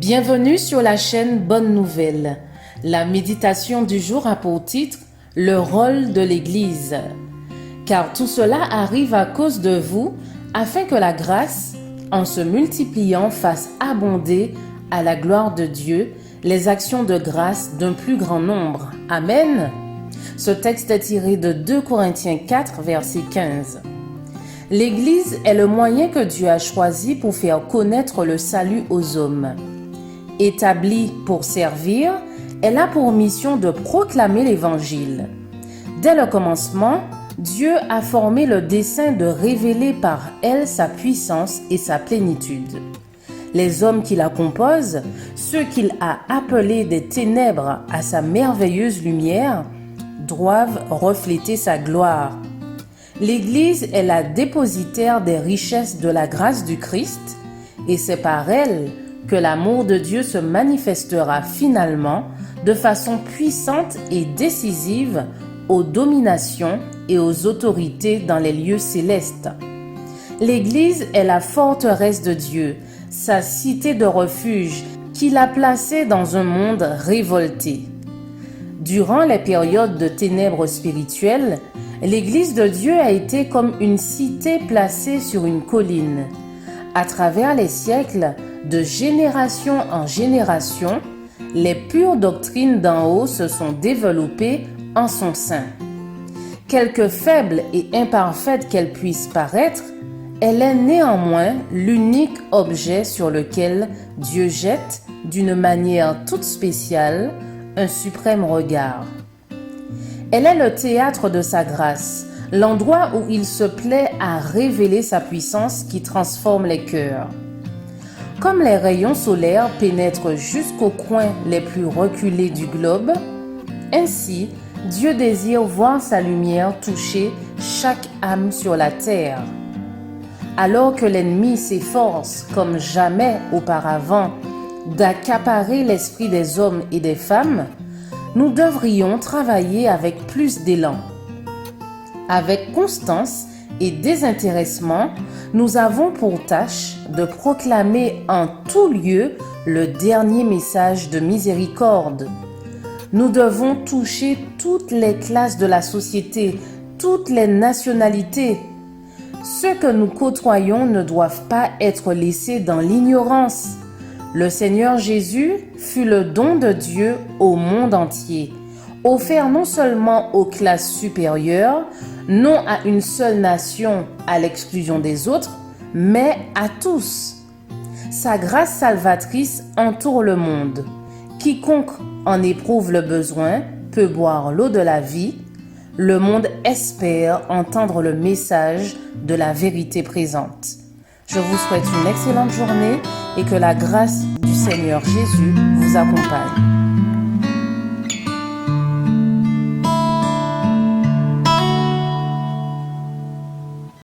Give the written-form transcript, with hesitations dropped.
Bienvenue sur la chaîne Bonne Nouvelle. La méditation du jour a pour titre « Le rôle de l'Église ». Car tout cela arrive à cause de vous, afin que la grâce, en se multipliant, fasse abonder à la gloire de Dieu les actions de grâce d'un plus grand nombre. Amen. Ce texte est tiré de 2 Corinthiens 4, verset 15. L'Église est le moyen que Dieu a choisi pour faire connaître le salut aux hommes. Établie pour servir, elle a pour mission de proclamer l'Évangile. Dès le commencement, Dieu a formé le dessein de révéler par elle sa puissance et sa plénitude. Les hommes qui la composent, ceux qu'il a appelés des ténèbres à sa merveilleuse lumière, doivent refléter sa gloire. L'Église est la dépositaire des richesses de la grâce du Christ et c'est par elle que l'amour de Dieu se manifestera finalement de façon puissante et décisive aux dominations et aux autorités dans les lieux célestes. L'Église est la forteresse de Dieu, sa cité de refuge qu'il a placée dans un monde révolté. Durant les périodes de ténèbres spirituelles, l'Église de Dieu a été comme une cité placée sur une colline. À travers les siècles, de génération en génération, les pures doctrines d'en haut se sont développées en son sein. Quelque faible et imparfaite qu'elle puisse paraître, elle est néanmoins l'unique objet sur lequel Dieu jette, d'une manière toute spéciale, un suprême regard. Elle est le théâtre de sa grâce, l'endroit où il se plaît à révéler sa puissance qui transforme les cœurs. Comme les rayons solaires pénètrent jusqu'aux coins les plus reculés du globe, ainsi Dieu désire voir sa lumière toucher chaque âme sur la terre. Alors que l'ennemi s'efforce, comme jamais auparavant, d'accaparer l'esprit des hommes et des femmes, nous devrions travailler avec plus d'élan. Avec constance et désintéressement, nous avons pour tâche de proclamer en tout lieu le dernier message de miséricorde. Nous devons toucher toutes les classes de la société, toutes les nationalités. Ceux que nous côtoyons ne doivent pas être laissés dans l'ignorance. Le Seigneur Jésus fut le don de Dieu au monde entier, offert non seulement aux classes supérieures, non à une seule nation à l'exclusion des autres, mais à tous. Sa grâce salvatrice entoure le monde. Quiconque en éprouve le besoin peut boire l'eau de la vie. Le monde espère entendre le message de la vérité présente. Je vous souhaite une excellente journée et que la grâce du Seigneur Jésus vous accompagne.